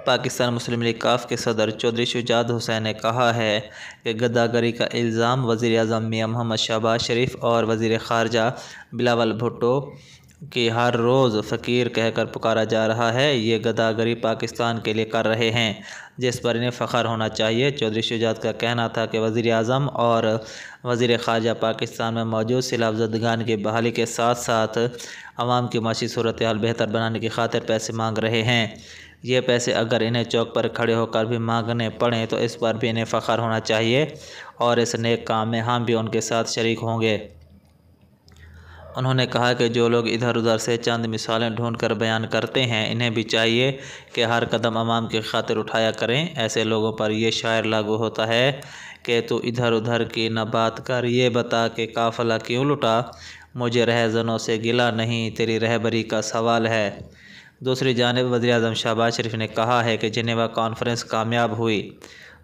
پاکستان مسلم league ق کے صدر چودھری شجاعت حسین نے کہا ہے کہ غداگری کا الزام وزیر اعظم میاں محمد شہباز شریف اور وزیر خارجہ بلاول بھٹو کی ہر روز فقیر کہہ کر پکارا جا رہا ہے، یہ غداگری پاکستان کے لیے کر رہے ہیں جس پر انہیں فخر ہونا چاہیے۔ چودھری شجاعت کا کہنا تھا کہ وزیر اعظم اور وزیر خارجہ پاکستان میں موجود سیلاب زدگان کی بحالی کے ساتھ ساتھ عوام کی معاشی صورتحال بہتر بنانے کی خاطر پیسے مانگ رہے ہیں۔ یہ پیسے اگر انہیں چوک پر کھڑے ہو کر بھی مانگنے پڑیں تو اس پر بھی انہیں فخر ہونا چاہیے اور اس نیک کام میں ہم بھی ان کے ساتھ شریک ہوں گے۔ انہوں نے کہا کہ جو لوگ ادھر ادھر سے چند مثالیں ڈھونڈ کر بیان کرتے ہیں، انہیں بھی چاہیے کہ ہر قدم عوام کی خاطر اٹھایا کریں۔ ایسے لوگوں پر یہ شعر لاگو ہوتا ہے کہ تو ادھر ادھر کی نہ بات کر، یہ بتا کہ قافلہ کیوں لٹا، مجھے رہزنوں سے گلہ نہیں، تیری رہبری کا سوال ہے۔ دوسری جانب وزیر اعظم شہباز شریف نے کہا ہے کہ جنیوا کانفرنس کامیاب ہوئی،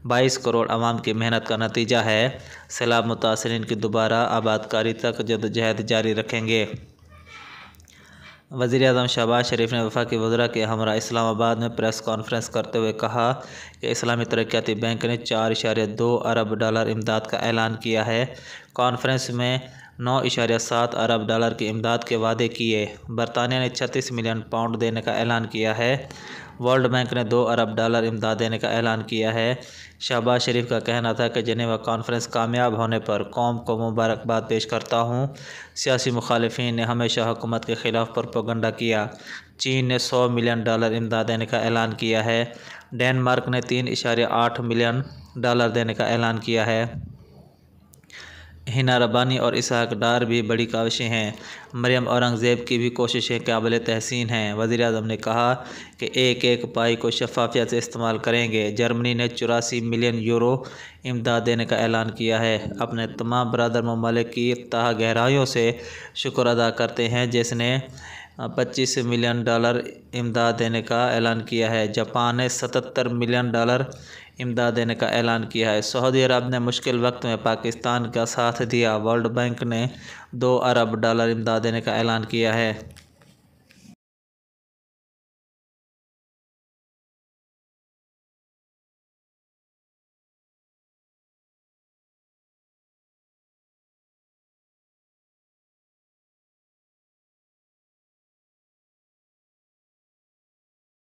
22 کروڑ عوام کی محنت کا نتیجہ ہے، سیلاب متاثرین کی دوبارہ آبادکاری تک جدوجہد جاری رکھیں گے۔ وزیر اعظم شہباز شریف نے وفاقی وزراء کے ہمراہ اسلام آباد میں پریس کانفرنس کرتے ہوئے کہا کہ اسلامی ترقیاتی بینک نے 4.2 ارب ڈالر امداد کا اعلان کیا ہے۔ کانفرنس میں 9.7 ارب ڈالر کی امداد کے وعدے کیے۔ برطانیہ نے 36 ملین پاؤنڈ دینے کا اعلان کیا ہے۔ ورلڈ بینک نے 2 ارب ڈالر امداد دینے کا اعلان کیا ہے۔ شہباز شریف کا کہنا تھا کہ جنیوا کانفرنس کامیاب ہونے پر قوم کو مبارکباد پیش کرتا ہوں۔ سیاسی مخالفین نے ہمیشہ حکومت کے خلاف پروپیگنڈا کیا۔ چین نے 100 ملین ڈالر امداد دینے کا اعلان کیا ہے۔ ڈنمارک نے 3.8 ملین ڈالر دینے کا اعلان کیا ہے۔ ہنا ربانی اور اسحاق ڈار بھی بڑی کاوشیں ہیں۔ مریم اورنگزیب کی بھی کوششیں قابل تحسین ہیں۔ وزیر اعظم نے کہا کہ ایک ایک پائی کو شفافیت سے استعمال کریں گے۔ جرمنی نے 84 ملین یورو امداد دینے کا اعلان کیا ہے۔ اپنے تمام برادر ممالک کی تہہ گہرائیوں سے شکر ادا کرتے ہیں جس نے 25 ملین ڈالر امداد دینے کا اعلان کیا ہے۔ جاپان نے 77 ملین ڈالر امداد دینے کا اعلان کیا ہے۔ سعودی عرب نے مشکل وقت میں پاکستان کا ساتھ دیا۔ ورلڈ بینک نے 2 ارب ڈالر امداد دینے کا اعلان کیا ہے۔